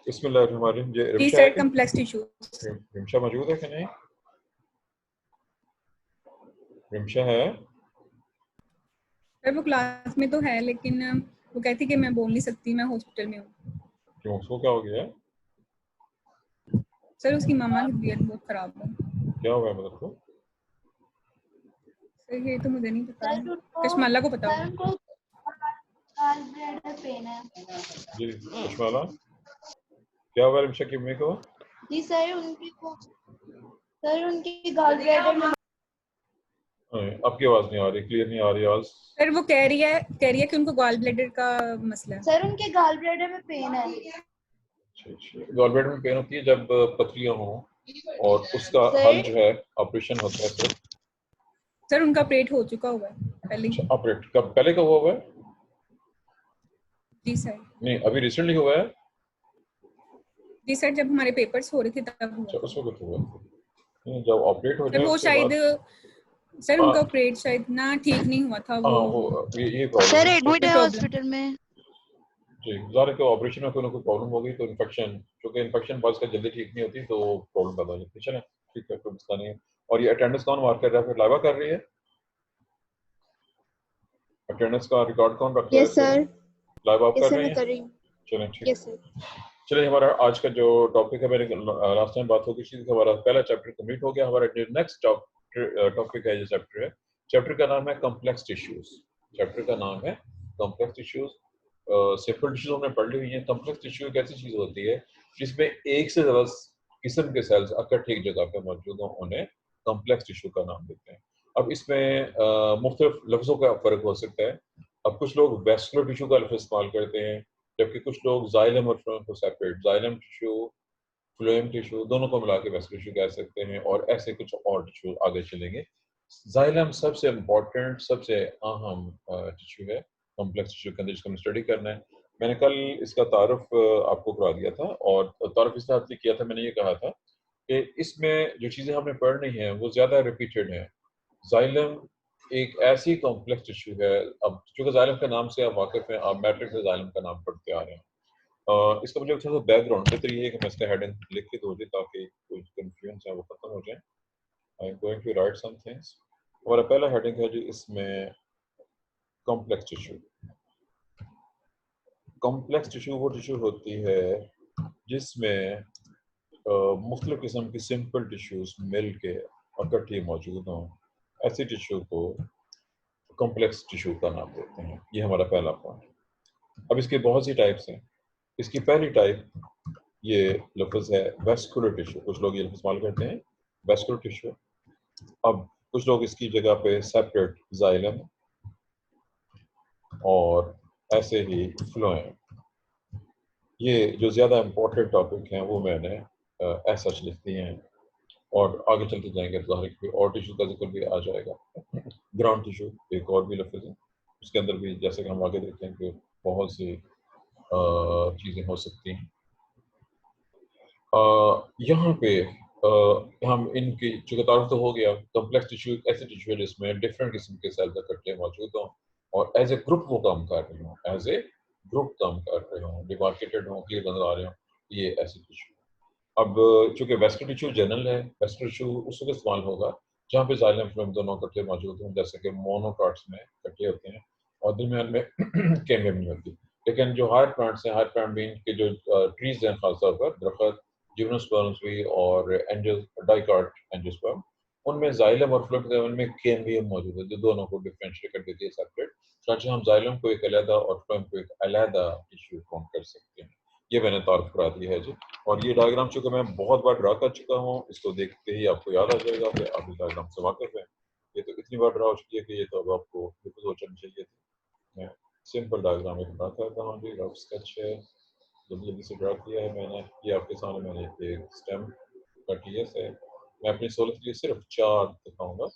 बिस्मिल्लाहिर्रहमानिर्रहीम। ये जी रिमशा सर, है कि कम्प्लेक्स टिश्यूज। रिमशा मौजूद है कि नहीं? रिमशा है? सर वो क्लास में तो है, लेकिन वो कहती कि मैं बोल नहीं सकती, मैं हॉस्पिटल में हूँ। क्यों, उसको क्या हो गया है? सर उसकी मामा की तबीयत बहुत खराब है। क्या हुआ है मतलब को? सर ये तो मुझे नहीं पता, सर उनको कश्माला को पता सर होगा। उनको ब्लैडर पेन है। जी कश्माला, क्या हुआ रिमशा की मम्मी को? जी सर उनकी गॉल ब्लैडर में। आपकी आवाज नहीं आ रही, क्लियर नहीं आ रही आवाज। सर वो कह रही है कि उनको गॉल ब्लैडर का मसला है। सर उनके गॉल ब्लैडर में पेन है। गॉलब्लैडर में पेन होती है जब पथरियां हों और उसका हल जो है ऑपरेशन होता है फिर। सर उनका ऑपरेट हो चुका हुआ है पहले। ऑपरेट कब, पहले का हुआ है? जी सर। नहीं, अभी रिसेंटली हुआ है। जी सर, जब हमारे पेपर्स हो रहे थे तब हुआ। उस वक्त हुआ नहीं, जब ऑपरेट हो सर जाए वो उसके शायद बाद। सर उनका ऑपरेट शायद ना ठीक नहीं हुआ था हाँ, वो ये प्रॉब्लम सर है एडमिट है प्रॉब्लम। हॉस्पिटल में। जी। ज़ाहिर है ऑपरेशन में कोई ना कोई प्रॉब्लम होगी तो इन्फेक्शन, क्योंकि इन्फेक्शन बस का जल्दी ठीक नहीं होती तो प्रॉब्लम पैदा हो जाती है। चलें ठीक है, कोई मसला नहीं है। और ये अटेंडेंस कौन मार्क कर रहा है, फिर लाइबा कर रही है? अटेंडेंस का रिकॉर्ड कौन रख रहा है? Yes sir. लाइबा आप यस कर सर रही मैं हैं? कर रही हूँ। चलें ठीक। Yes sir. चलिए, हमारा आज का जो टॉपिक है, मेरे लास्ट टाइम बात हो गई थी, हमारा पहला चैप्टर कंप्लीट हो गया। हमारा जो नेक्स्ट टॉपिक है, जो चैप्टर है, चैप्टर का नाम है कॉम्प्लेक्स टिश्यूज। चैप्टर का नाम है कॉम्प्लेक्स टिश्यूज। सिंपल टिश्यूज हमने पढ़ ली हुई है। कॉम्प्लेक्स टिश्यू एक ऐसी चीज होती है जिसमें एक से ज्यादा किस्म के सेल्स इकट्ठे एक जगह पे मौजूद हों, उन्हें कॉम्प्लेक्स टिश्यू का नाम देते हैं। अब इसमें मुख्तलिफ लफ्जों का फर्क हो सकता है। अब कुछ लोग वेस्कुलर टिश्यू का लफ्ज इस्तेमाल करते हैं, जबकि कुछ लोग जाइलम और फ्लोएम को separate, xylem tissue, phloem tissue दोनों को मिला के वेस्कुलर टिश्यू कह सकते हैं। और ऐसे कुछ और टिश्यू आगे चलेंगे। जाइलम सबसे इम्पोर्टेंट, सबसे अहम टिश्यू है कॉम्प्लेक्स टिश्यू के अंदर, जिसको हमें स्टडी करना है। मैंने कल इसका तारुफ आपको करा दिया था, और तारुफ इस तरह से किया था, मैंने ये कहा था कि इसमें जो चीज़ें हमने पढ़नी हैं वो ज़्यादा रिपीटेड हैं। जाइलम एक ऐसी कॉम्प्लेक्स टिश्यू है। अब चूंकि जाइलम के नाम से आप वाकिफ हैं, आप मैट्रिक से जाइलम का नाम पढ़ते आ रहे हैं। इसका मुझे अच्छा सा बैकग्राउंड बेहतर ये है कि मैं इसका हेडिंग लिख के दो दी ताकि कोई कंफ्यूजन है वो खत्म हो जाए। I am going to write some things. हमारा पहला हेडिंग है जी इसमें कॉम्प्लेक्स टिश्यू। कॉम्प्लेक्स टिश्यू वो टिश्यू होती है जिसमें मुख्तलिफ किस्म की सिंपल टिश्यूज मिल के इकट्ठी मौजूद हों। ऐसी टिश्यू को कॉम्प्लेक्स टिश्यू का नाम देते हैं। ये हमारा पहला पॉइंट। अब इसके बहुत सी टाइप्स हैं। इसकी पहली टाइप ये लफ्ज़ है वेस्कुलर टिश्यू। कुछ लोग ये लफ्ज़ इस्तेमाल करते हैं वेस्कुलर टिश्यू। अब कुछ लोग इसकी जगह पे सेपरेट जाइलम और ऐसे ही फ्लोएम, ये जो ज़्यादा इम्पोर्टेंट टॉपिक हैं वो मैंने ऐसा लिख दिए हैं। और आगे चलते जाएंगे तो ज़ाहिर है और टिश्यू का जिक्र भी आ जाएगा। ग्राउंड टिश्यू एक और भी लफ्ज़ है, उसके अंदर भी जैसे कि हम आगे देखेंगे बहुत सी चीज़ें हो सकती हैं। यहाँ पे हम इनकी चूँकि तारुफ तो हो गया। कॉम्प्लेक्स टिश्यू ऐसे टिश्यू है जिसमें डिफरेंट किस्म के सेल्स इकट्ठे मौजूद हों और एज ए ग्रुप वो काम कर रहे हों, एज ए ग्रुप काम कर रहे हों, डिमार्केटेड हों, क्लियर नजर आ रहे हों, ये ऐसे टिश्यू। अब चूँकि वेस्कुलर टिश्यू जनरल है, वेस्कुलर टिश्यू उस वक्त इस्तेमाल होगा जहाँ पे जाइलम फ्लोएम दोनों इकट्ठे मौजूद हों, जैसे कि मोनोकॉट्स में इकट्ठे होते हैं और दरमियान में कैम्बियम नहीं होती। लेकिन जो हायर प्लांट्स हैं, हायर प्लांट बीन के जो ट्रीज हैं, खासतौर पर दरख्त जिम्नोस्पर्म्स भी और एंजियल डाइकॉट एंजियोस्पर्म, उनमें जाइलम और फ्लोएम में कैम्बियम मौजूद है जो दोनों को डिफरेंशिएट कर देती है सेपरेट। चाहे हम जाइलम को एक अलहदा और फ्लोएम को एक अलहदा टिश्यू काउंट कर सकते हैं। ये मैंने तारुफ करा दिया है जी। और ये डायग्राम चूंकि मैं बहुत बार ड्रा कर चुका हूँ, इसको देखते ही आपको याद आ जाएगा कि आप इस डायग्राम से वाकिफ हैं। ये तो इतनी बार ड्रा हो चुकी है कि ये तो अब आपको बिल्कुल सोचना चाहिए था। मैं सिंपल डायग्राम एक ड्रा करता हूँ जी, रफ स्केच है, जल्दी जल्दी से ड्रा किया है मैंने। ये आपके सामने मैंने एक स्टेम का टीएस है। मैं अपनी सहूलत के लिए सिर्फ 4 दिखाऊंगा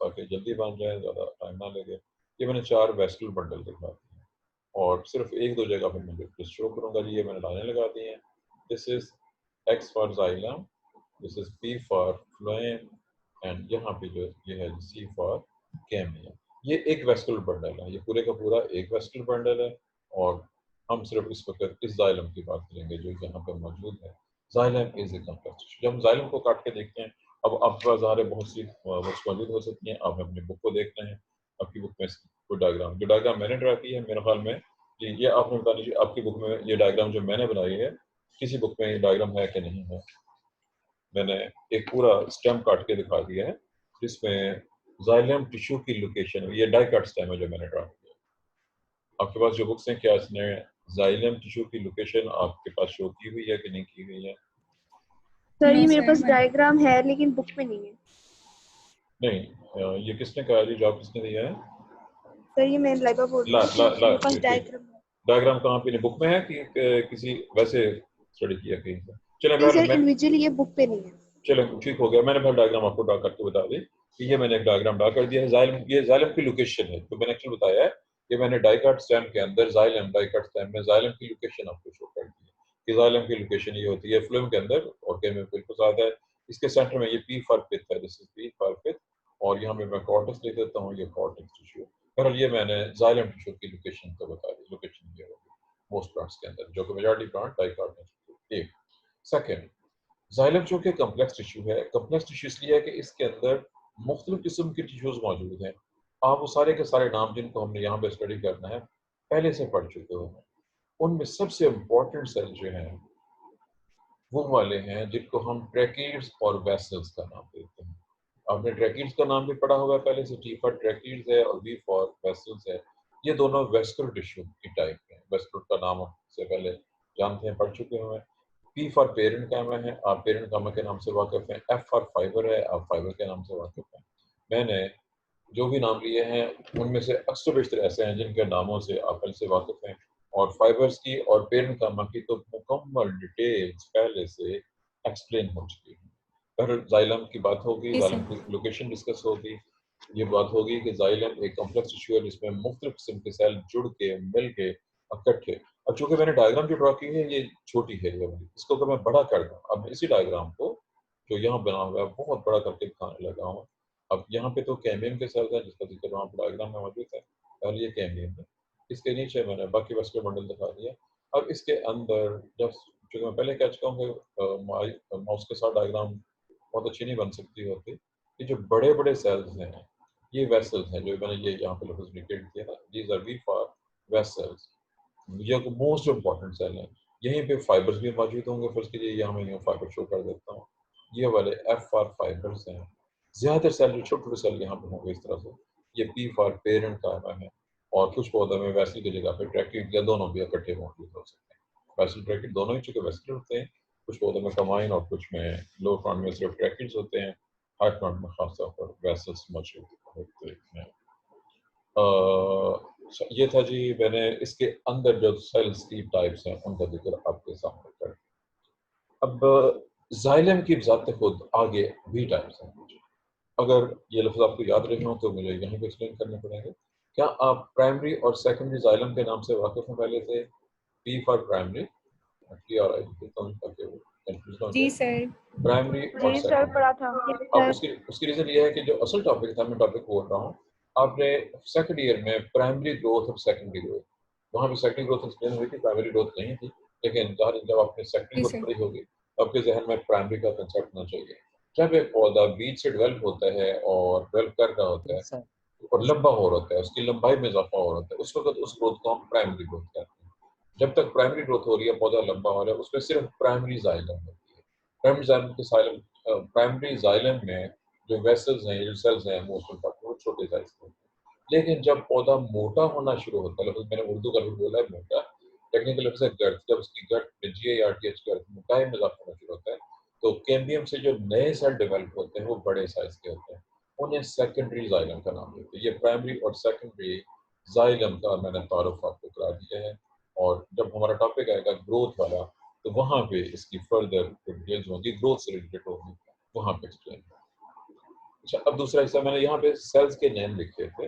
ताकि जल्दी बन जाए, ज़्यादा टाइम ना लगे। ये मैंने 4 वेस्कुलर बंडल दिखा दिए हैं और सिर्फ 1-2 जगह पर मैं शो करूँगा जी। ये मैंने लाइनें लगा दी हैं। This is X for xylem, this is P for phloem and यहाँ पे जो ये है C फॉर कैम्बियम। ये एक वेस्कुलर बंडल है, ये पूरे का पूरा एक वेस्कुलर बंडल है। और हम सिर्फ इस वक्त इस जाइलम की बात करेंगे जो यहाँ पर मौजूद है। Xylem is a complex tissue. जब हम जाइलम को काट के देखते हैं, अब आपके पास ज़ाहिर है बहुत सी बुक्स मौजूद हो सकती हैं, आपने अपनी बुक को देखना है, आपकी बुक में कोई डायग्राम, जो डायग्राम मैंने ड्रा की है मेरे ख्याल में ये आपने बता दीजिए आपकी बुक में ये डायग्राम जो मैंने बनाई है किसी बुक में ये डायग्राम है कि नहीं है। मैंने एक पूरा स्टेम काट के दिखा दिया है जिसमें जाइलम टिश्यू की लोकेशन, ये डाई कट स्टेम है जो मैंने ड्रा किया। आपके पास जो बुक्स हैं क्या इसने जाइलम टिश्यू की लोकेशन आपके पास शो की हुई है कि नहीं की हुई है? सर नो ये मेरे सर, पास डायग्राम है लेकिन बुक में नहीं है। नहीं, ये किसने कहा जी, जॉब किसने दिया है? सर ये मैं लाइबा बोल रही ला हूँ, ला ला मेरे पास डायग्राम है। डायग्राम कहाँ पे, बुक में है कि किसी वैसे स्टडी किया कहीं से? चले नहीं मैं सर, इंडिविजुअली ये बुक पे नहीं है। चलो ठीक हो गया, मैंने फिर डायग्राम आपको ड्रा करके बता दी कि ये मैंने एक डायग्राम ड्रा कर दिया है। जाइलम, ये जाइलम की लोकेशन है तो मैंने एक्चुअली बताया है कि मैंने डाइकट स्टेम के अंदर जाइलम, डाइकट स्टेम में जाइलम की लोकेशन आपको शो कर दी है कि जाइलम की लोकेशन ये होती है फ्लोएम के अंदर और के में बिल्कुल ज़्यादा है। इसके सेंटर में ये पी फॉर पिथ है, दिस इज पी फॉर पिथ, और यहाँ पे मैं कॉर्टेक्स लिख देता हूँ, ये कॉर्टेक्स टिश्यू। बहरहाल ये मैंने जाइलम टिश्यू की लोकेशन तो बता दी, लोकेशन ये होगी मोस्ट प्लांट्स के अंदर, जो कि मेजॉरिटी प्लांट डाइकट है। एक सेकेंड, जाइलम चूंकि कम्प्लेक्स टिश्यू है, कम्प्लेक्स टिश्यू इसलिए है कि इसके अंदर मुख्तलिफ किस्म के टिश्यूज मौजूद हैं। आप वो सारे के सारे नाम जिनको हमने यहाँ पे स्टडी करना है पहले से पढ़ चुके हो हैं। उनमें सबसे इम्पोर्टेंट सेल जो हैं वो वाले हैं जिनको हम ट्रैकीड्स और वेसल्स का नाम देते हैं। आपने ट्रैकीड्स का नाम भी पढ़ा होगा पहले से, टी फॉर ट्रैकीड्स है और वी फॉर वेसल्स है। ये दोनों वेस्कुलर टिश्यू की टाइप हैं। वेस्कुलर का नाम से पहले जानते हैं, पढ़ चुके हुए हैं। पी फॉर पेरेंट कामा है, आप पेरेंट कामा के नाम से वाकिफ हैं। एफ फॉर फाइबर है, आप फाइबर के नाम से वाकिफ हैं। मैंने जो भी नाम लिए हैं उनमें से अक्सर बेशतर ऐसे हैं जिनके नामों से आप पहले से वाकिफ हैं, और फाइबर्स की और पेरेंट कामा की तो मुकम्मल डिटेल्स पहले से एक्सप्लेन हो चुकी है। पर जाइलम की बात होगी, जी जाइलम सर। की लोकेशन डिस्कस होगी। ये बात होगी कि जाइलम एक कॉम्प्लेक्स टिश्यू है जिसमें मुख्तलिफ किस्म के सेल जुड़ के मिल के इकट्ठे, अब चूंकि मैंने डायग्राम जो ड्रा की है ये छोटी है, ये वाली, इसको अगर मैं बड़ा कर दूं, अब इसी डायग्राम को जो यहाँ बना हुआ है बहुत बड़ा करके दिखाने लगा हूँ। अब यहाँ पे तो कैम्बियम के सेल्स है जिसका जिक्र वहाँ पर डायग्राम में मौजूद है, और ये कैम्बियम है। इसके नीचे मैंने बाकी वेस्कुलर बंडल दिखा दिया। अब इसके अंदर जब, चूंकि मैं पहले कह चुका हूँ कि माउस के साथ डायग्राम बहुत अच्छी नहीं बन सकती होती, ये जो बड़े बड़े सेल्स हैं ये वेसल्स हैं, जो मैंने ये यहाँ पे लफ्ज़ इंडिकेट किया था, these are V for vessels. ये मोस्ट इम्पॉर्टेंट सेल है। यहीं पे फाइबर्स भी मौजूद होंगे, फिर उसके लिए यहाँ मैं फाइबर शो कर देता हूँ। ये वाले एफ फॉर फाइबर्स हैं। ज्यादातर सेल जो छोटे छोटे सेल यहाँ पे होंगे इस तरह से, ये पी फॉर पेरेंट का है, और कुछ पौधों में वैसल की जगह पे ट्रैकिड या दोनों भी इकट्ठे मौजूद हो सकते हैं। वैसल ट्रैकिड दोनों ही चूंकि वैसल होते हैं, कुछ पौधों में कमाइन और कुछ में लो प्लांट में सिर्फ ट्रैकिड्स होते हैं, हाई प्लांट में खासतौर पर वैसल्स मौजूद होते हैं। ये था जी, मैंने इसके अंदर जो सेल्स की टाइप्स हैं उनका जिक्र आपके सामने कर। अब जाइलम की ज़ात खुद आगे भी टाइप्स हैं। अगर ये लफ्ज़ आपको याद रहे हों तो मुझे यहीं पे एक्सप्लेन करने पड़ेंगे। क्या आप प्राइमरी और सेकेंडरी जाइलम के नाम से वाकिफ हैं पहले से? P for primary, P R आई लिखता हूँ ताकि वो कंफ्यूज ना हो जी जाए। सर। प्राइमरी और जी सर, सेकेंडरी। पढ़ा था। अब उसकी उसकी रीज़न ये है कि जो असल टॉपिक था, मैं टॉपिक बोल रहा हूँ, आपने सेकंड ईयर में प्राइमरी ग्रोथ और सेकेंडरी ग्रोथ, वहाँ पे सेकेंडरी ग्रोथ एक्सप्लेन हुई थी, प्राइमरी ग्रोथ नहीं थी, लेकिन जब आपने सेकेंडरी जी ग्रोथ सर। पढ़ी होगी तो आपके जहन में प्राइमरी का कंसेप्ट होना चाहिए। जब एक पौधा बीज से डेवलप होता है और डेवलप कर रहा होता है और लंबा हो रहा होता है, उसकी लंबाई में इजाफा हो रहा होता है, उस वक्त उस ग्रोथ को हम प्राइमरी ग्रोथ कहते हैं। जब तक प्राइमरी ग्रोथ हो रही है, पौधा लंबा हो रहा है, उसमें सिर्फ प्राइमरी जाइलम होती है। प्राइमरी जाइलम के साइलम, प्राइमरी जाइलम में जो वेसल्स हैं, जो सेल्स हैं, मोस्ट इम्पोर्टेंट वो छोटे साइज के होते हैं। लेकिन जब पौधा मोटा होना शुरू होता है, मैंने उर्दू का भी बोला है मोटा, टेक्निकल लफ्ज़ है गर्थ, जब उसकी गर्थ GARTH गर्थ मोटाई में इजाफा होना शुरू होता है, तो कैम्बियम से जो नए सेल डेवलप होते हैं वो बड़े साइज के होते हैं, उन्हें सेकेंडरी जाइलम का नाम देते हैं। ये प्राइमरी और सेकेंडरी जाइलम का मैंने तारुफ आपको करा दिया है, और जब हमारा टॉपिक आएगा ग्रोथ वाला तो वहाँ पे इसकी फर्दर डिटेल्स होंगी, ग्रोथ से रिलेटेड होगी, वहाँ पे एक्सप्लेन। अच्छा, अब दूसरा हिस्सा मैंने यहाँ पे सेल्स के नेम लिखे थे।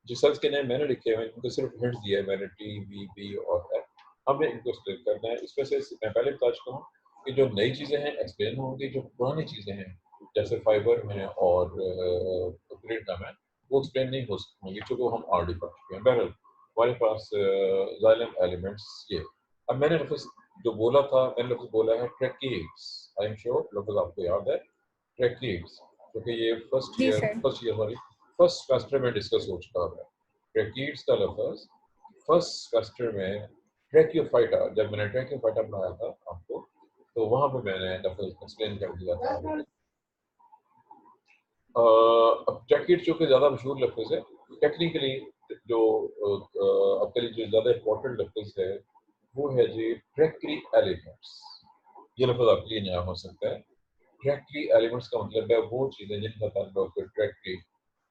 जो सेल्स के नेम मैंने लिखे हैं उनको सिर्फ हिंट्स दिया है मैंने, टी, बी, बी और एफ। हमें इनको एक्सप्लेन करना है। इसमें से मैं पहले बता चुका हूँ कि जो नई चीज़ें हैं एक्सप्लेन होंगी, जो पुरानी चीज़ें हैं जैसे फाइबर हैं और ग्रेड है वो एक्सप्लेन नहीं हो सकती क्योंकि वो हम ऑलरेडी पढ़ चुके हैं। बहरहाल हमारे पास जाइलम एलिमेंट्स ये। अब मैंने लफ्ज़ जो बोला था, मैंने लफ्ज़ बोला है ट्रैकीड्स। आई एम श्योर लफ्ज़ आपको याद है, ट्रैकीड्स, क्योंकि ये जी सर। फर्स्ट सेमेस्टर में डिस्कस हो चुका है। ट्रैकीड्स का लफ्ज़ फर्स्ट सेमेस्टर में ट्रैकियोफाइटा, जब मैंने ट्रैकियोफाइटा पढ़ाया था आपको, तो वहाँ पे मैंने लफ्ज़ एक्सप्लेन कर दिया था। अब ट्रैकीड चूँकि ज़्यादा मशहूर लफ्ज़ है, टेक्निकली जो आपके लिए जो ज़्यादा इम्पोर्टेंट लफ्ज़ है वो है जी ट्रैकी एलिमेंट्स। ये लफ्ज़ आपके लिए नया हो सकता है। ट्रैकी एलिमेंट्स का मतलब है वो चीज़ें जिनका ताल्लुक ट्रैकी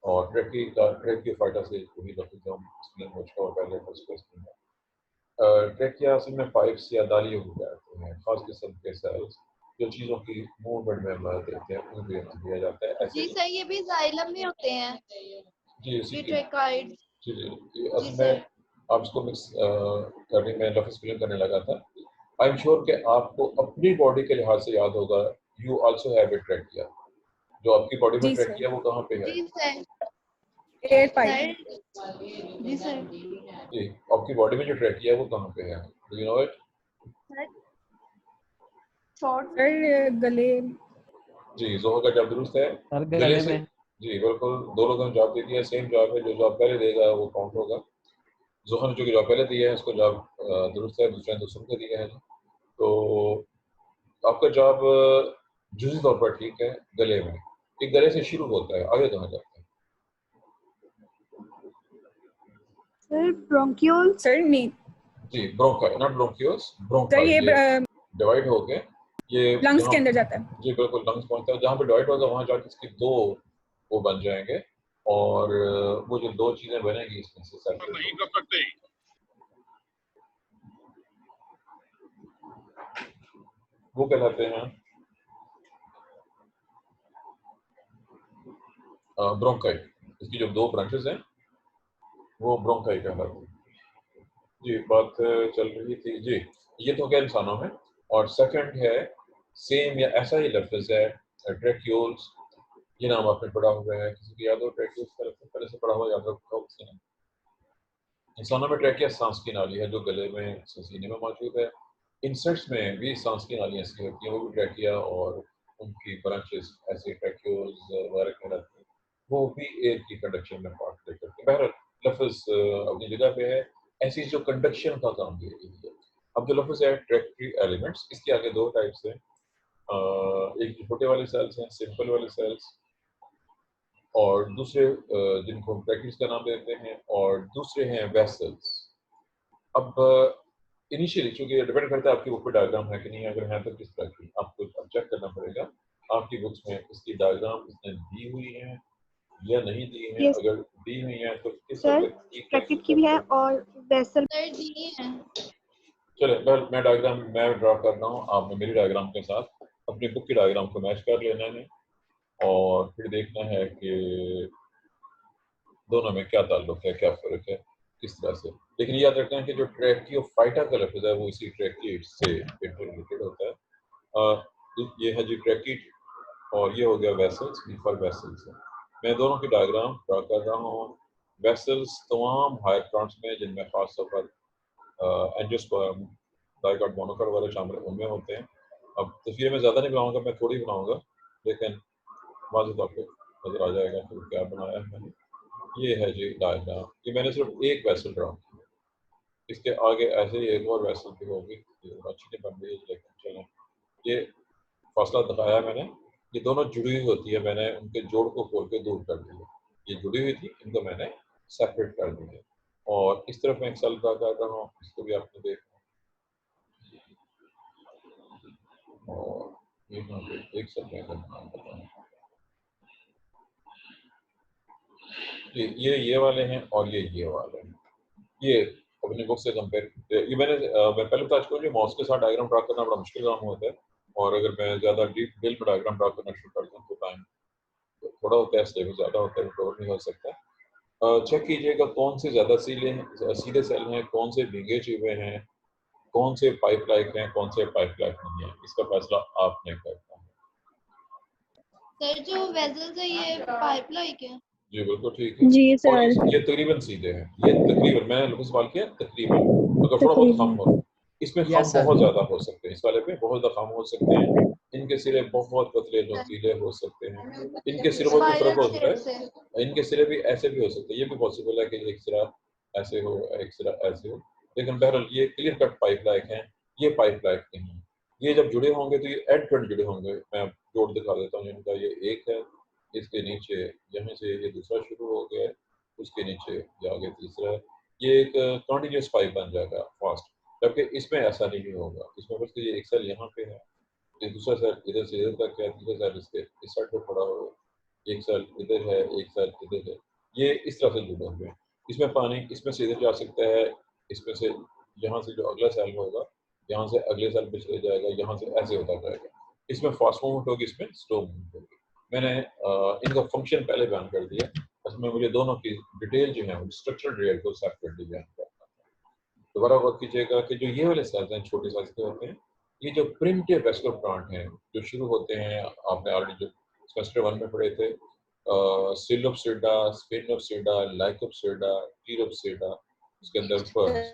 और ट्रैकियोफाइटा से वही लफ्ज़ हम एक्सप्लेन हो चुका है पहले डिस्कस किया। ट्रैकिया असल में पाइप्स या दालियों को कहते हैं, खास किस्म के सेल्स जो चीज़ों की मूवमेंट में मदद देते हैं, उनको दिया जाता है। ऐसे जी सर, ये भी जाइलम में होते हैं जी इसी ये की ट्रैकाइड्स। जी जी असल सर। में आप इसको मिक्स करने में लफ्ज़ फिल करने लगा था। आई एम श्योर कि आपको अपनी बॉडी के लिहाज से याद होगा, you also have a trachea. जो आपकी बॉडी में जी सर। ट्रैकिया वो कहाँ पे है? जी सर। Air pipe. सर जी सर। जी, आपकी बॉडी में जो ट्रैकिया है वो कहाँ पे है? Do you know it? Sir गले। जी, ज़ोहर का जवाब दुरुस्त है। सर गले गले से में। जी बिल्कुल, दो लोगों ने जवाब दे दिया, सेम जवाब है। जो जवाब पहले देगा वो काउंट होगा। ज़ोहर ने जो जवाब पहले दिया है उसको जवाब दुरुस्त है, दूसरे ने दूसरों को दिया है। तो आपका जवाब जुज़ी तौर पर ठीक है, गले में। ये गले से शुरू होता है, आगे कहाँ जाता है? Sir bronchioles. सर नहीं जी, ब्रोंकाई, नॉट ब्रोंकियोस, सर, ब्रोंकाई। ये ये डिवाइड हो के ये लंग्स जहाँ के अंदर जाता है। जी बिल्कुल लंग्स पहुंचता है, जहाँ पे डिवाइड होगा वहाँ जाके इसके दो वो बन जाएंगे और वो जो दो चीजें बनेंगी इसमें से सर्कुलर नहीं कर सकते, वो कहलाते हैं ब्रोंकाई। इसकी जो दो ब्रांचेस हैं वो ब्रोंकाई कहलाते हैं। जी बात चल रही थी जी, ये तो क्या इंसानों में। और सेकंड है सेम या ऐसा ही लफ्ज़ है ट्रैक्यूल्स। ये नाम आपने पढ़ा हुआ है, किसी की याद हो ट्रैक्यूल्स का लफ्ज़ पहले से पढ़ा हुआ याद रखा हो किसी ने? इंसानों में ट्रैकिया सांस की नाली है जो गले में सीने में मौजूद है। इंसेक्ट्स में भी सांस की नालियाँ ऐसी होती हैं, वो भी ट्रैकिया और उनकी ब्रांचेस ऐसे ट्रैक्यूल्स वगैरह कहलाती हैं। वो भी एयर की कंडक्शन में पार्ट प्ले करते हैं। बहरहाल लफ्ज़ अपनी जगह पे है, ऐसी जो कंडक्शन का काम भी है। अब जो लफ्ज़ है ट्रैक्टरी एलिमेंट्स, इसके आगे दो टाइप्स हैं। एक जो छोटे वाले सेल्स हैं, सिंपल वाले सेल्स, और दूसरे जिनको हम ट्रैकिड्स का नाम देते हैं, और दूसरे हैं वेसल्स। अब इनिशियली चूंकि डिपेंड करता है आपकी बुक पे डायग्राम है कि नहीं, अगर है तो किस तरह की आपको अब चेक करना पड़ेगा आपकी बुक्स में इसकी डायग्राम इसने दी हुई है या नहीं दी है। Yes. अगर दी हुई है तो किस सर तरह की ब्रैकेट की भी है और वेसल। सर जी है। चले मैं डायग्राम मैं ड्रा कर रहा हूँ, आपने मेरी डायग्राम के साथ अपनी बुक की डायग्राम को मैच कर लेना है और फिर देखना है कि दोनों में क्या ताल्लुक है, क्या फर्क है, किस तरह से। लेकिन याद रखना है कि जो ट्रैकियोफाइटा का लफ्ज़ है वो इसी ट्रैकिड से इंटररिलेटेड होता है। ये है जी ट्रैकिड और ये हो गया वेसल्स, फॉर वेसल्स है। मैं दोनों की डायग्राम ड्रा कर रहा हूँ। वेसल्स तमाम हायर प्लांट्स में जिनमें खास तौर पर एंजियोस्पर्म, डाइकोट, मोनोकोट वाले शामिल उनमें होते हैं। अब तस्वीर में ज़्यादा नहीं बनाऊंगा, मैं थोड़ी बनाऊंगा, लेकिन वाज़ेह तौर पे नज़र आ जाएगा कि क्या बनाया है मैंने। ये है जी डायग्राम, ये मैंने सिर्फ एक वेसल ड्रा किया, इसके आगे ऐसे ही एक और वेसल भी होगी, अच्छी नहीं बन रही है लेकिन चलें। ये फासला दिखाया मैंने, ये दोनों जुड़ी हुई होती है, मैंने उनके जोड़ को खोल के दूर कर दिया। ये जुड़ी हुई थी, इनको मैंने सेपरेट कर दिया। और इस तरफ मैं एक सेल ड्रा कर रहा हूँ, इसको भी आपने देखना। और ये यहाँ पे एक सेल में नाम बताऊँ, ये वाले हैं और ये वाले हैं। ये अपनी बुक से कंपेयर, ये मैं पहले बता चुका हूँ, माउस के साथ डायग्राम ड्रा करना बड़ा मुश्किल काम होता है, और अगर मैं ज़्यादा डीप डिटेल में डायग्राम ड्रा करना शुरू करता हूँ तो टाइम थोड़ा होता है, स्टेबल ज़्यादा होता है, कवर नहीं हो सकता। चेक कीजिएगा कौन से ज़्यादा सीधे सेल हैं, कौन से भीगे चुभे हैं, कौन से पाइप लाइक हैं, कौन से पाइप लाइक नहीं है, इसका फैसला आपने करना है। सर जो वेसल्स है ये पाइप लाइक है। जी बिल्कुल ठीक है। जी और सर। ये तकरीबन सीधे हैं, ये तकरीबन, मैंने लोगों से सवाल किया तकरीबन, अगर थोड़ा बहुत तकरीबन। कम हो, इसमें यस कम सर। बहुत ज्यादा हो सकते हैं, इस वाले पे बहुत ज्यादा कम हो सकते हैं, इनके सिरे बहुत पतले नुकीले हो सकते हैं, इनके सिरे बहुत फर्क पायलट होता शेप से है, इनके सिरे भी ऐसे भी हो सकते हैं, ये भी पॉसिबल है कि एक सिरा ऐसे हो, एक सिरा ऐसे हो, लेकिन बहरहाल ये क्लियर कट पाइप लाइक हैं, ये पाइप लाइक नहीं है। ये जब जुड़े होंगे तो ये एंड टू एंड जुड़े होंगे। मैं जोड़ दिखा देता हूँ इनका, ये एक है, इसके नीचे यहाँ से ये दूसरा शुरू हो गया है, उसके नीचे ये आगे तीसरा है, ये एक कॉन्टिन्यूस पाइप बन जाएगा फास्ट, जबकि इसमें ऐसा नहीं होगा, इसमें बस ये एक सेल यहाँ पे है, ये दूसरा सेल इधर से इधर तक है, तीसरा सेल इसके इस साइड पे पड़ा हुआ है, एक सेल इधर है, एक सेल इधर है, ये इस तरह से जुड़े हुए हैं। इसमें पानी इसमें से इधर जा सकता है, इसमें से यहाँ से जो अगला सेल होगा, यहाँ से अगले सेल पे चले जाएगा, यहाँ से ऐसे होता जाएगा, इसमें फास्ट मूवमेंट होगी, इसमें स्लो मूवमेंट होगी। मैंने इनका फंक्शन पहले बयान कर दिया, उसमें मुझे दोनों की डिटेल जो है स्ट्रक्चरल डिटेल को सेपरेटली बयान करना है। दोबारा गौर कीजिएगा कि जो ये वाले सेल्स हैं छोटे साइज के होते हैं, ये जो प्रिमिटिव वेस्कुलर प्लांट हैं जो शुरू होते हैं, आपने ऑलरेडी जो सेमेस्टर 1 में पढ़े थे, सिलोप्सिडा, स्पिनोप्सिडा, लाइकोप्सिडा, टीरोप्सिडा, उसके अंदर फर्स,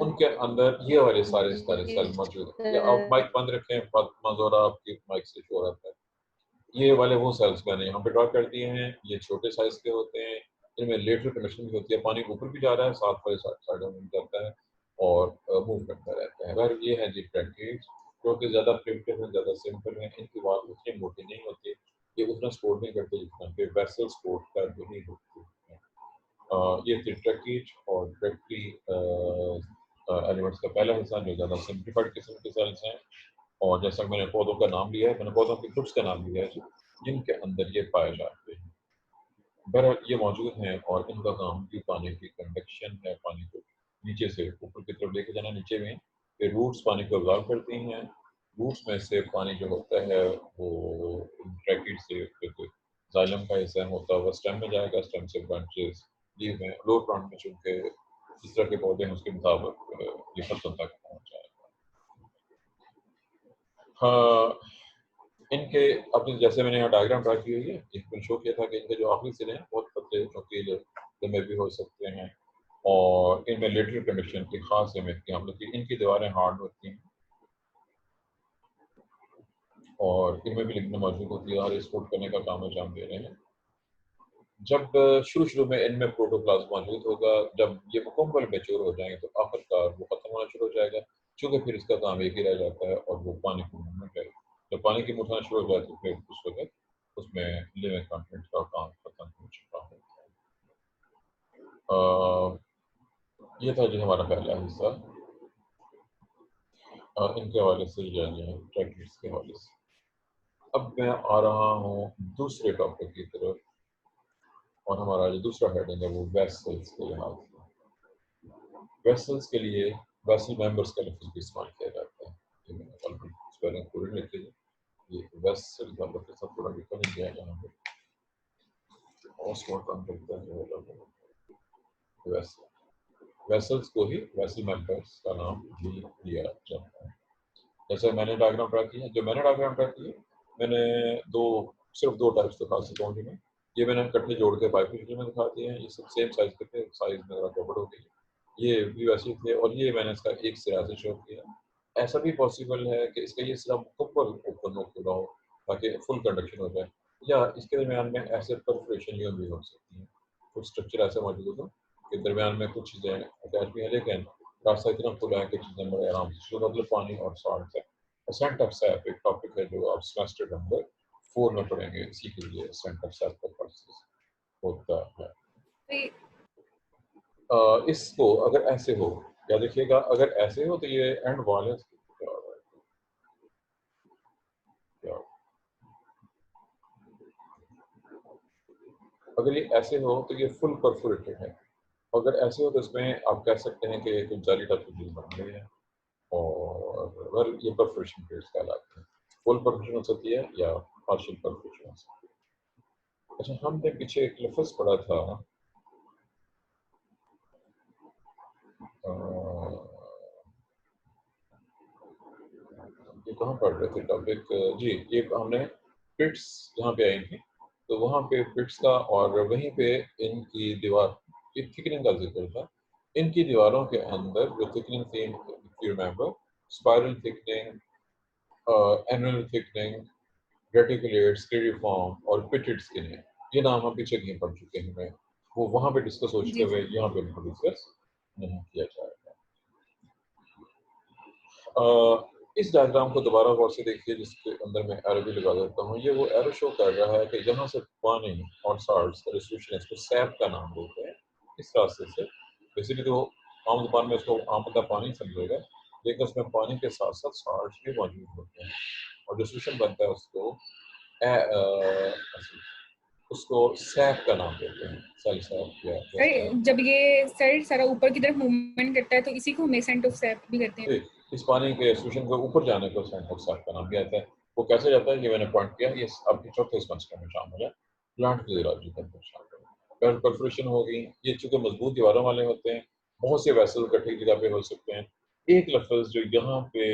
उनके अंदर ये वाले सारे सारे सेल मौजूद हैं। या आप माइक बंद रखें, फातिमा ज़ोहरा आपकी माइक से शोर आता है। ये वाले वो सेल्स मैंने यहाँ पे ड्रॉ कर दिए हैं, ये छोटे साइज के होते हैं, इनमें लेटरल कनेक्शन भी होती है, पानी ऊपर भी जा रहा है, साथ वाले साइडों में भी जाता है और मूव करता रहता है। अगर ये है जी ट्रैकेट्स, जो कि ज़्यादा प्रिमिटिव हैं, ज़्यादा सिंपल हैं, इनकी बात उतनी मोटी नहीं होती, ये उतना सपोर्ट नहीं करते जितना कि वेसल सपोर्ट कर नहीं होती है। ये थी ट्रैकेट और ट्रैकी एलिमेंट्स का पहला हिस्सा, जो ज़्यादा सिंप्लीफाइड किस्म के सेल्स हैं, और जैसा कि मैंने पौधों का नाम लिया है, मैंने पौधों के ग्रुप्स का नाम लिया है जिनके अंदर ये पाए जाते हैं। बहरहाल ये मौजूद हैं और इनका काम भी पानी की कंडक्शन है, पानी को नीचे से ऊपर की तरफ लेके जाना, नीचे में फिर रूट्स पानी को अब्जॉर्ब करती हैं, रूट्स में से पानी जो होता है वो ट्रैकिड से जाइलम का हिस्सा होता है, वो स्टेम में जाएगा, स्टेम से ब्रांचेस लीव में, लोअर प्लांट में चूंकि इस तरह के पौधे हैं उसके मुताबिक ये फसलों तक पहुँच जाएगा। हाँ, इनके अपने जैसे मैंने यहाँ डायग्राम ड्रा की हुई है, इसमें शो किया था कि इनके जो आखिरी सिरे हैं बहुत पतले नुकीले लंबे भी हो सकते हैं, और इनमें लेटरल कंडीशन की खास अहमियत की हम लोग की, इनकी दीवारें हार्ड होती हैं और इनमें भी लिग्निन मौजूद होती है और एक्सपोर्ट करने का काम अंजाम दे रहे हैं। जब शुरू में इनमें प्रोटोप्लाज्म मौजूद होगा, जब ये मुकम्मल मैच्योर हो जाएंगे तो आखिरकार वो खत्म होना शुरू हो जाएगा, क्योंकि फिर इसका काम एक ही रह जाता है और वो पानी की मूवमेंट है। जब पानी की मूवमेंट शुरू हो जाए तो फिर उस वक्त उसमें लिविंग कंटेंट का काम खत्म हो चुका होता है। ये था जी हमारा पहला हिस्सा इनके हवाले से या ट्रैकेट्स के हवाले से। अब मैं आ रहा हूँ दूसरे टॉपिक की तरफ, और हमारा जो दूसरा हेडिंग है वो वेसल्स के लिहाज से। वेसल्स के लिए वेसल मेंबर्स का लफ्ज़ भी इस्तेमाल किया जाता है, ये मैंने ऑलरेडी स्पेलिंग पूरी लिख ली है, ये वेसल का लफ्ज़ के साथ थोड़ा लिखा नहीं गया यहाँ पे, और स्मॉल काम करता है वेसल, वेसल्स को ही वेसल मेंबर्स का नाम भी दिया जाता है। जैसे मैंने डायग्राम ड्रा किया, जो मैंने डायग्राम ड्रा किया, मैंने सिर्फ दो टाइप्स दिखा सकता हूँ मैं, ये मैंने कटने जोड़ के बाइफिकेशन में दिखा दिए हैं, ये सब सेम साइज के थे, साइज में ज़रा गड़बड़ हो गई, ये भी वैसे ही थे, और ये मैंने इसका एक सिरा से शो किया। ऐसा भी पॉसिबल है कि इसका ये सिरा मुकम्मल ओपन हो खुला हो ताकि फुल कंडक्शन हो जाए, या इसके दरमियान में ऐसे परफोरेशन यूँ भी हो सकती हैं, कुछ स्ट्रक्चर ऐसे मौजूद हो कि दरमियान में कुछ चीज़ें अटैच भी हैं, लेकिन रास्ता इतना खुला है कि चीज़ें बड़े आराम से, मतलब पानी और सॉल्ट है। असेंट ऑफ सैप एक टॉपिक है जो आप सेमेस्टर नंबर 4 में पढ़ेंगे, इसी के लिए असेंट ऑफ सैप का प्रोसेस होता है। इसको अगर ऐसे हो, या देखिएगा अगर ऐसे हो तो ये एंड वॉल है, अगर ये ऐसे हो तो ये फुल परफोरेटेड है, अगर ऐसे हो तो इसमें आप कह सकते हैं कि कुछ जाली टाइप की चीज बन रही है, और वेल ये परफोरेशन पेड्स कहलाते हैं। फुल परफोरेशन हो सकती है या पार्शियल परफोरेशन हो सकती है। अच्छा, हमने पीछे एक लफ्ज़ पढ़ा था, ये कहाँ पढ़ रहे थे टॉपिक जी, ये हमने पिट्स जहाँ पे आई थी, तो वहाँ पे पिट्स का और वहीं पे इनकी दीवार की थिकनिंग का जिक्र था। इनकी दीवारों के अंदर जो थिकनिंग थी, if you remember, spiral thickening, annual thickening, reticulate, scalariform और पिटेड स्किन है। ये नाम हम पीछे कहीं पढ़ चुके हैं, मैं वो वहाँ पे डिस्कस हो चुके जी हुए, सर। यहाँ पे उनको डिस्कस नहीं किया जाएगा। इस डायग्राम को दोबारा गौर से देखिए, जिसके अंदर मैं एरो भी लगा देता हूँ। ये वो एरो शो कर रहा है कि यहाँ से पानी और साल्ट्स का डिस्ट्रीब्यूशन, इसको सैप का नाम देते हैं। इस रास्ते से बेसिकली तो आम जुबान में उसको आम पत्ता पानी समझेगा, लेकिन उसमें पानी के साथ साथ साल्ट्स भी मौजूद होते हैं और डिस्ट्रीब्यूशन बनता है उसको सैप का नाम देते हैं, सेल सैप या सर जब ये सर सारा ऊपर की तरफ मूवमेंट करता है तो इसी को मेसेंट ऑफ सैप भी करते हैं। इस पानी के डिस्ट्रीब्यूशन को ऊपर जाने को सेंट ऑफ सैप का नाम भी आता है। वो कैसे जाता है, ये मैंने पॉइंट किया, ये आपके चौथे सेमेस्टर में शामिल है, प्लांट फिजियोलॉजी के अंदर शामिल है। परफोरेशन होगी, ये चूंकि मजबूत दीवारों वाले होते हैं, बहुत से वेसल इकट्ठी जगह पे हो सकते हैं। एक लफ्ज जो यहाँ पे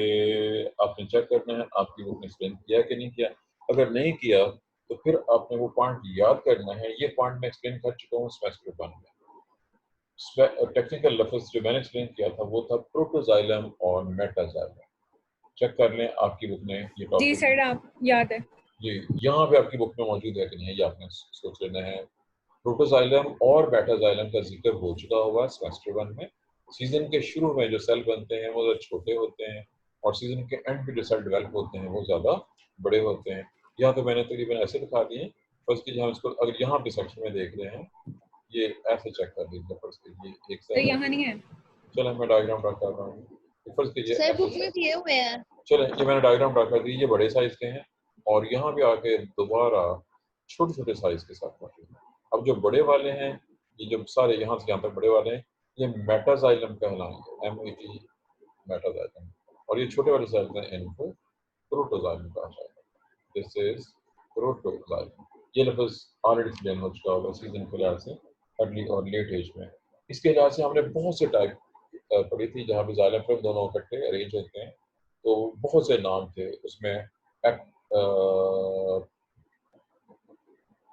आपने चेक करना है, आपकी बुक ने एक्सप्लेन किया कि नहीं किया। अगर नहीं किया तो फिर आपने वो पॉइंट याद करना है। ये पॉइंट मैं एक्सप्लेन कर चुका हूँ सेमेस्टर 1 में। टेक्निकल लफ्ज जो मैंने एक्सप्लेन किया था वो था प्रोटोजाइलम और मेटाजाइलम। चेक कर लें आपकी बुक में ये जी टॉपिक। सर आप याद है। जी, यहाँ पे आपकी बुक में मौजूद है कि नहीं, ये आपने सोच लेना है। प्रोटोजाइलम और मेटाजाइलम का जिक्र हो चुका होगा सेमेस्टर 1 में। सीजन के शुरू में जो सेल बनते हैं वो छोटे होते हैं और सीजन के एंड पे जो सेल डेवलप होते हैं वो ज़्यादा बड़े होते हैं। यहाँ पे मैंने तकरीबन ऐसे दिखा दिए। फर्स्ट की हम इसको अगर यहाँ पे सेक्शन में देख रहे हैं, ये ऐसे चेक कर लीजिए। फर्स्ट की ये एक सर सेल है। यहाँ नहीं है। चलो मैं डायग्राम ड्रा कर रहा हूँ। फर्स्ट कीजिए सर ऐसे बुक में दिए हुए हैं। चले, ये मैंने डायग्राम ड्रा कर दी। ये बड़े साइज के हैं और यहाँ पे आके दोबारा छोटे छोटे साइज के साथ मौजूद है। अब जो बड़े वाले हैं, ये जो सारे यहाँ से यहाँ तक बड़े वाले हैं, ये मेटाजाइलम कहलाएंगे, MET मेटाजाइलम। और ये छोटे वाले साइज हैं, इनको प्रोटोजाइलम कहा जाएगा। This is protoxylem. ये लफ्ज ऑलरेडी एक्सप्लेन हो चुका होगा सीजन के लिहाज से, अर्ली और लेट एज में। इसके लिहाज से हमने बहुत से टाइप पढ़ी थी जहाँ पे जाइलम फिल्म दोनों इकट्ठे अरेंज होते हैं। तो बहुत से नाम थे उसमें,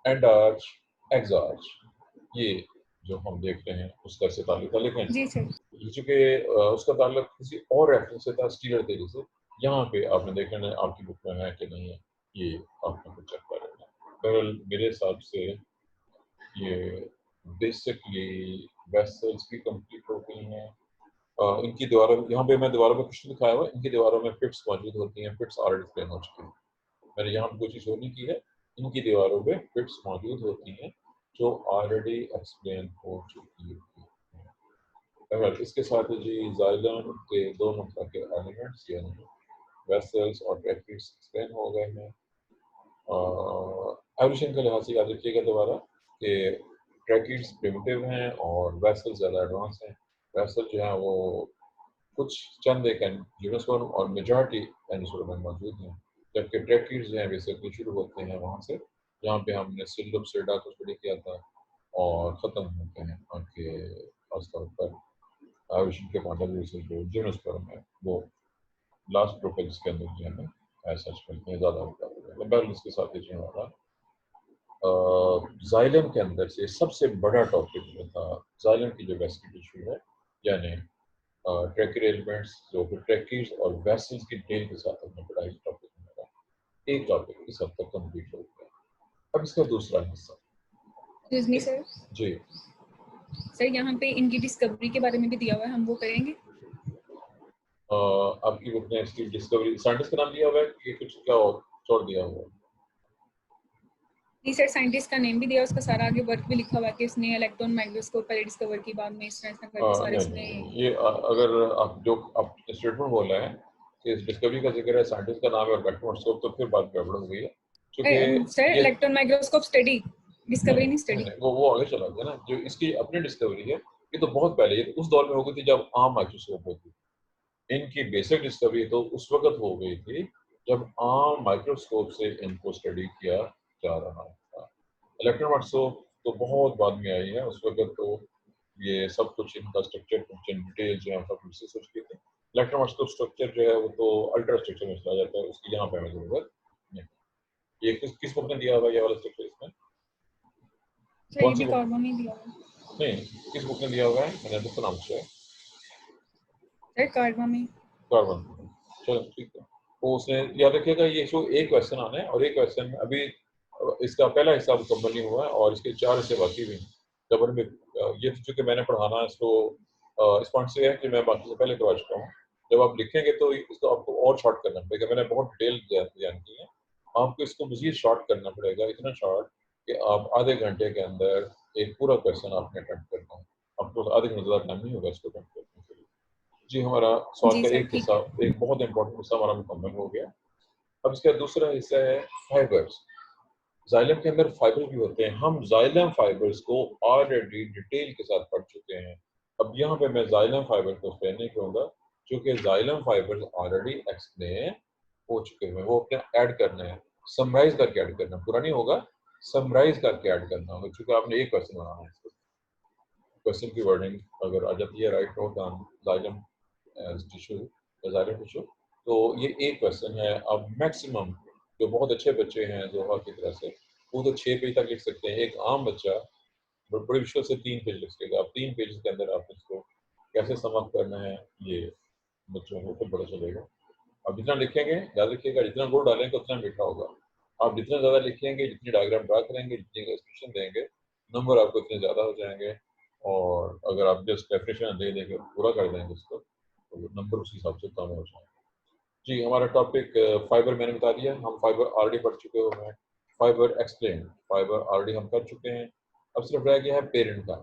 एंडार्च, एक्सार्च, ये जो हम देख रहे हैं उसका से ताल्लुक था। लेकिन जी सर। चूंकि उसका ताल्लुक किसी और रेफरेंस से था, स्टीलर तेरी से। यहाँ पे आपने देख लेना आपकी बुक में है कि नहीं है, ये आपने कुछ चेक कर लेना। बहरहाल मेरे हिसाब से ये बेसिकली वेसल्स भी कंप्लीट हो गई हैं। इनकी दीवारों, यहाँ पे मैं दीवारों में कुछ नहीं दिखाया हुआ, इनकी दीवारों में पिट्स मौजूद होती हैं। पिट्स ऑलरेडी एक्सप्लेन हो चुकी हैं, मैंने यहाँ पे कोई चीज़ और नहीं की है। इनकी दीवारों पे पिट्स मौजूद होती हैं जो ऑलरेडी एक्सप्लेन हो चुकी है। अगर इसके साथ ही जी जाइलम के दोनों तरह के एलिमेंट्स यानी वेसल्स और ट्रैकिड्स एक्सप्लेन हो गए हैं। एवोल्यूशन के लिहाज से याद रखिएगा दोबारा कि ट्रैकिड्स प्रिमिटिव हैं और वेसल्स ज़्यादा एडवांस हैं। वेसल जो है वो कुछ चंद एक जिम्नोस्पर्म और मेजॉरिटी एंजियोस्पर्म में मौजूद हैं, जबकि ट्रैकिड्स जो हैं बेसिकली शुरू होते हैं वहाँ से जहाँ पे हमने सिल्लम सिल्डा को स्टडी किया था और ख़त्म होते हैं आपके खासतौर पर एवोल्यूशन के पॉइंट ऑफ व्यू से जो जिम्नोस्पर्म है वो लास्ट ग्रुप है जिसके अंदर जो हमें ऐसा मिलते हैं ज़्यादा होता है। बैरल इसके साथ ही जो हमारा जाइलम के अंदर से सबसे बड़ा टॉपिक जो था जाइलम की जो वेस्की टिश्यू है, यानी ट्रैकिड एलिमेंट्स जो कि ट्रैकिड्स और वेसल्स की टेल के साथ हमने पढ़ा। इस टॉपिक में एक टॉपिक इस हद तक कंप्लीट हो गया। अब इसका दूसरा हिस्सा। Excuse me sir. जी सर यहाँ पे इनकी डिस्कवरी के बारे में भी दिया हुआ है, हम वो करेंगे। आपकी बुक ने इसकी डिस्कवरी साइंटिस्ट का नाम दिया हुआ है कि कुछ क्या और छोड़ दिया हुआ है? नहीं सर, साइंटिस्ट का नेम भी दिया, उसका सारा आगे वर्क भी लिखा हुआ है कि उसने इलेक्ट्रॉन माइक्रोस्कोप पहले डिस्कवर की, बाद में इस तरह करके सारे उसने। ये अगर आप जो आप स्टेटमेंट बोल रहे हैं कि इस डिस्कवरी का जिक्र है, साइंटिस्ट का नाम है और इलेक्ट्रोस्कोप, तो फिर बात गड़बड़ हो गई है क्योंकि सर ये इलेक्ट्रॉन माइक्रोस्कोप स्टडी, डिस्कवरी नहीं स्टडी। वो आगे चला गया ना। जो इसकी अपनी डिस्कवरी है ये तो बहुत पहले, ये तो उस दौर में हो गई थी जब आम माइक्रोस्कोप होती थी। इनकी बेसिक डिस्कवरी तो उस वक्त हो गई थी जब आम माइक्रोस्कोप से इनको स्टडी किया जा रहा था। इलेक्ट्रॉन माइक्रोस्कोप तो बहुत बाद में आई है। उस वक्त तो ये सब कुछ इनका स्ट्रक्चर कुछ इन डिटेल जो है सब कुछ सोच के थे। इलेक्ट्रॉन माइक्रोस्कोप स्ट्रक्चर जो है वो तो अल्ट्रा स्ट्रक्चर में चला जाता है, उसकी यहाँ पे हमें जरूरत नहीं। ये किस बुक ने दिया हुआ ये वाला स्ट्रक्चर इसमें? सर कौन ये सी भी बुक? कार्बन में दिया हुआ है। नहीं, किस बुक में दिया हुआ है? मैंने तो नाम से सर कार्बन में। कार्बन। चलो ठीक है। तो उसने याद रखिएगा ये जो एक क्वेश्चन आना है और एक क्वेश्चन में अभी इसका पहला हिस्सा मुकम्मल नहीं हुआ है और इसके 4 हिस्से बाकी भी हैं। जब में ये तो चूंकि मैंने पढ़ाना है इसको इस पॉइंट से है कि मैं बाकी से पहले करवा चुका हूँ। जब आप लिखेंगे तो इसको आपको और शॉर्ट करना पड़ेगा। मैंने बहुत डिटेल ध्यान की है, आपको इसको मजीद शॉर्ट करना पड़ेगा, इतना शॉर्ट कि आप आधे घंटे के अंदर एक पूरा क्वेश्चन आपने अटेम्प्ट करना है। आपको आधे घंटे ज़्यादा टाइम नहीं होगा इसको अटेम्प्ट करने के लिए। जी, हमारा सवाल जी का सर एक ठीक हिस्सा, है। एक बहुत इंपॉर्टेंट हिस्सा हमारा मुकम्मल हो गया। अब इसका दूसरा हिस्सा है फाइबर्स। जाइलम के अंदर फाइबर भी होते हैं। हम जाइलम फाइबर्स को ऑलरेडी डिटेल के साथ पढ़ चुके हैं। अब यहाँ पे मैं जाइलम फाइबर को एक्सप्लेन नहीं करूँगा क्योंकि जाइलम फाइबर्स ऑलरेडी एक्सप्लेन हो चुके हैं। वो अपने ऐड करना है, समराइज करके ऐड करना, पूरा नहीं होगा, समराइज करके ऐड करना होगा क्योंकि आपने एक क्वेश्चन बनाना है। क्वेश्चन की वर्डिंग अगर आ जाती है write note on xylem as tissue, xylem tissue, तो ये एक क्वेश्चन है। अब मैक्सिमम जो बहुत अच्छे बच्चे हैं जोहा की तरह से, वो तो 6 पेज तक लिख सकते हैं। एक आम बच्चा बड़ी मुश्किल से 3 पेज लिख सकेगा। अब 3 पेज के अंदर आप इसको कैसे समाप्त करना है ये बच्चों को खुद पता चलेगा। अब जितना लिखेंगे याद रखिएगा, जितना गुड़ डालेंगे उतना मीठा होगा। आप जितना ज़्यादा लिखेंगे, जितनी डायग्राम ड्रा करेंगे, जितनी एक्सप्रेशन देंगे, नंबर आपको इतने ज़्यादा हो जाएंगे। और अगर आप जस्ट डेफिनेशन दे देंगे, पूरा कर देंगे उसको, तो नंबर उस हिसाब से कम हो जाएंगे। जी, हमारा टॉपिक फाइबर मैंने बता दिया। हम फाइबर ऑलरेडी पढ़ चुके हुए हैं। फाइबर एक्सप्लेन, फाइबर ऑलरेडी हम कर चुके हैं। अब सिर्फ रह गया है पेरेंट का।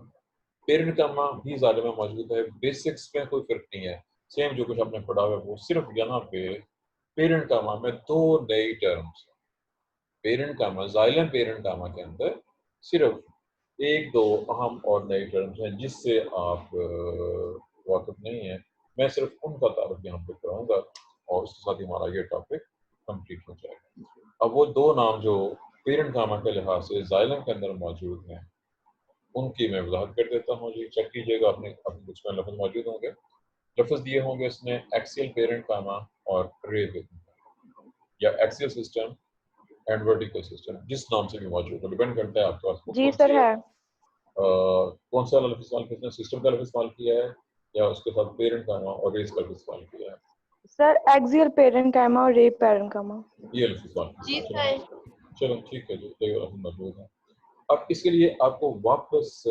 पेरेंट का माँ भी ज़ालिम में मौजूद है। बेसिक्स में कोई फर्क नहीं है, सेम जो कुछ आपने पढ़ा हुआ है वो। सिर्फ यहाँ पे पेरेंट कामा में 2 नई टर्म्स हैं। पेरेंट कामा, जाइलम पेरेंट कामा के अंदर सिर्फ 1-2 अहम और नई टर्म्स हैं जिससे आप वाकिफ नहीं है। मैं सिर्फ उनका तारुफ यहाँ पे कराऊंगा और उसके साथ ही हमारा ये टॉपिक कंप्लीट हो जाएगा। अब वो 2 नाम जो पेरेंट कामा के लिहाज से जाइलम के अंदर मौजूद हैं, उनकी मैं वजाहत कर देता हूँ। जी, चेक कीजिएगा, अपने बुक्स में लफ्ज़ मौजूद होंगे। लफ्ज़ दिए होंगे इसमें एक्सियल पेरेंट कामा और रे पेरेंट या axial system and vertical system, जिस नाम से भी मौजूद है, डिपेंड करता है आपके पास बुक जी कौन सर सी है। है। कौन सा लफ्ज़ इस्तेमाल किया, सिस्टम का लफ्ज़ इस्तेमाल किया है या उसके साथ पेरेंट कामा और रेस का लफ्ज़ इस्तेमाल किया है। सर एक्सियल पेरेंट कामा और रे पेरेंट कामा। ये लफ्ज़ इस्तेमाल जी किया है। सर। चलो ठीक है जी, ये लफ्ज़ मौजूद है। अब इसके लिए आपको वापस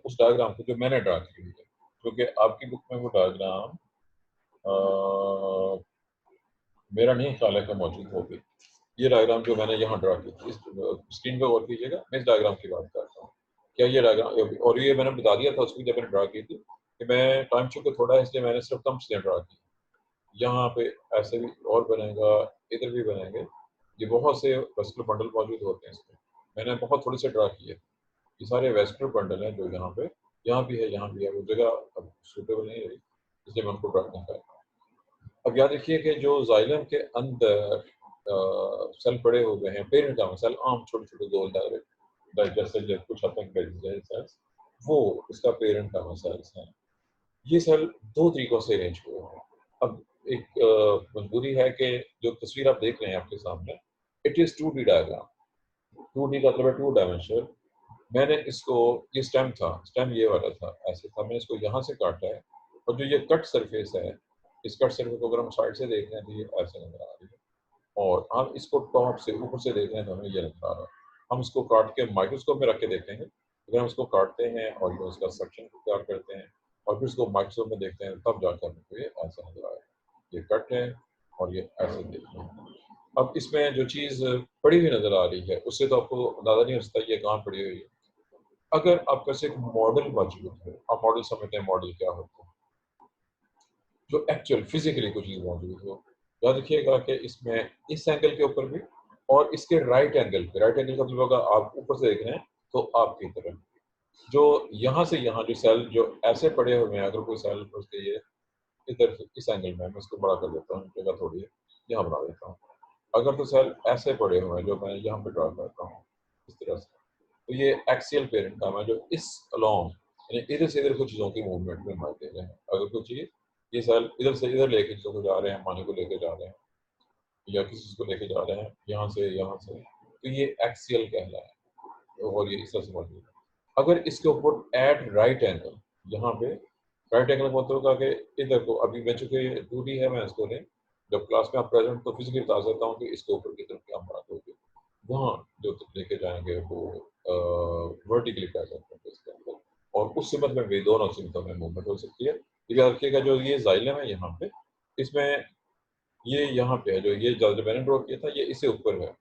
उस डायग्राम को जो मैंने ड्रा की हुई है, क्योंकि आपकी बुक में वो डायग्राम मेरा नहीं ख्याल है कि मौजूद होगी। ये डायग्राम जो मैंने यहाँ ड्रा की थी, इस स्क्रीन पे गौर कीजिएगा, मैं इस डायग्राम की बात करता हूँ। क्या ये डायग्राम, और ये मैंने बता दिया था उसकी जब मैंने ड्रा की थी कि मैं टाइम चूंकि थोड़ा है इसलिए मैंने सिर्फ कम चीज़ें ड्रा की। यहाँ पे ऐसे भी और बनेगा, इधर भी बनेंगे। ये बहुत से वेस्कुलर बंडल मौजूद होते हैं इसमें, मैंने बहुत थोड़ी से ड्रा किए। ये सारे वेस्कुलर बंडल हैं जो यहाँ पे, यहाँ भी है, यहाँ भी है। वो जगह अब सूटेबल नहीं रही इसलिए मैं उनको ड्रा नहीं कर रहा। अब याद रखिए कि जो जाइलम के अंदर सेल पड़े हुए हैं, पेरेंट का सेल आम छोटे छोटे गोल जैसे कुछ हद तक सेल्स, वो इसका पेरेंट का सेल्स हैं। ये सेल 2 तरीकों से अरेंज हुए हैं। अब एक मजबूरी है कि जो तस्वीर आप देख रहे हैं आपके सामने, it is 2D diagram. 2D का मतलब है 2 डायमेंशनल। मैंने इसको, ये स्टेम था, स्टेम ये वाला था, ऐसे था, मैंने इसको यहाँ से काटा है और जो ये कट सरफेस है, इस कट सरफेस को अगर हम साइड से देख रहे हैं तो ये ऐसे नजर आ रही है और हम इसको टॉप से ऊपर से देख रहे हैं तो हमें ये नजर आ रहा है। हम इसको काट के माइक्रोस्कोप में रख के देखेंगे। अगर हम इसको काटते हैं और ये उसका सेक्शन तैयार करते हैं और फिर इसको माइक्रोस्कोप में देखते हैं तब जाकर हमको ये ऐसा नजर आएगा। ये कट है और ये ऐसे देख रहे हैं। अब इसमें जो चीज़ पड़ी हुई नजर आ रही है उससे तो आपको अंदाजा नहीं हो सकता ये कहाँ पड़ी हुई है। अगर आपके पास एक मॉडल मौजूद है, आप मॉडल समझते हैं, मॉडल क्या होता है, जो एक्चुअल फिजिकली कोई चीज़ मौजूद हो। याद रखिएगा कि इसमें इस एंगल के ऊपर भी और इसके राइट एंगल पे, राइट एंगल का मतलब होगा आप ऊपर से देख रहे हैं तो आपकी तरफ जो यहाँ से यहाँ जो सेल जो ऐसे पड़े हुए हैं, अगर कोई सेल उसके ये इधर इस एंगल में, मैं इसको बड़ा कर देता हूँ, जगह थोड़ी है, यहाँ बना देता हूँ। अगर तो सेल ऐसे पड़े हुए हैं जो मैं यहाँ पे ड्रा करता हूँ इस तरह से, तो ये एक्सियल पेरेंट काम है जो इस अलोंग यानी इधर से इधर कुछ चीज़ों की मूवमेंट में मार दे रहे हैं। अगर कुछ चीज़ ये सेल इधर से इधर लेके चीज़ों को जा रहे हैं, पानी को लेके जा रहे हैं या किसी चीज़ को लेके जा रहे हैं यहाँ से, तो ये एक्सियल कहलाए। और ये इस तरह से मौजूद है। अगर इसके ऊपर एट राइट एंगल, यहाँ पे राइट एंगल मतलब होगा कि इधर को, अभी मैं चूंकि ड्यूटी है मैं इसको नहीं, जब क्लास में आप प्रेजेंट तो फिजिकली बता सकता हूँ कि इसके ऊपर की तरफ क्या बात होगी, वहाँ जो लेके जाएंगे वो वर्टिकली प्रेजेंट होंगे इसके अंदर, और उस सिमत में भी दोनों सिमतों में मूवमेंट हो सकती है। ये याद रखिएगा जो ये जाइलम है यहाँ पे, इसमें ये यहाँ पे है, जो ये मैंने ड्रॉ किया था ये इससे ऊपर है,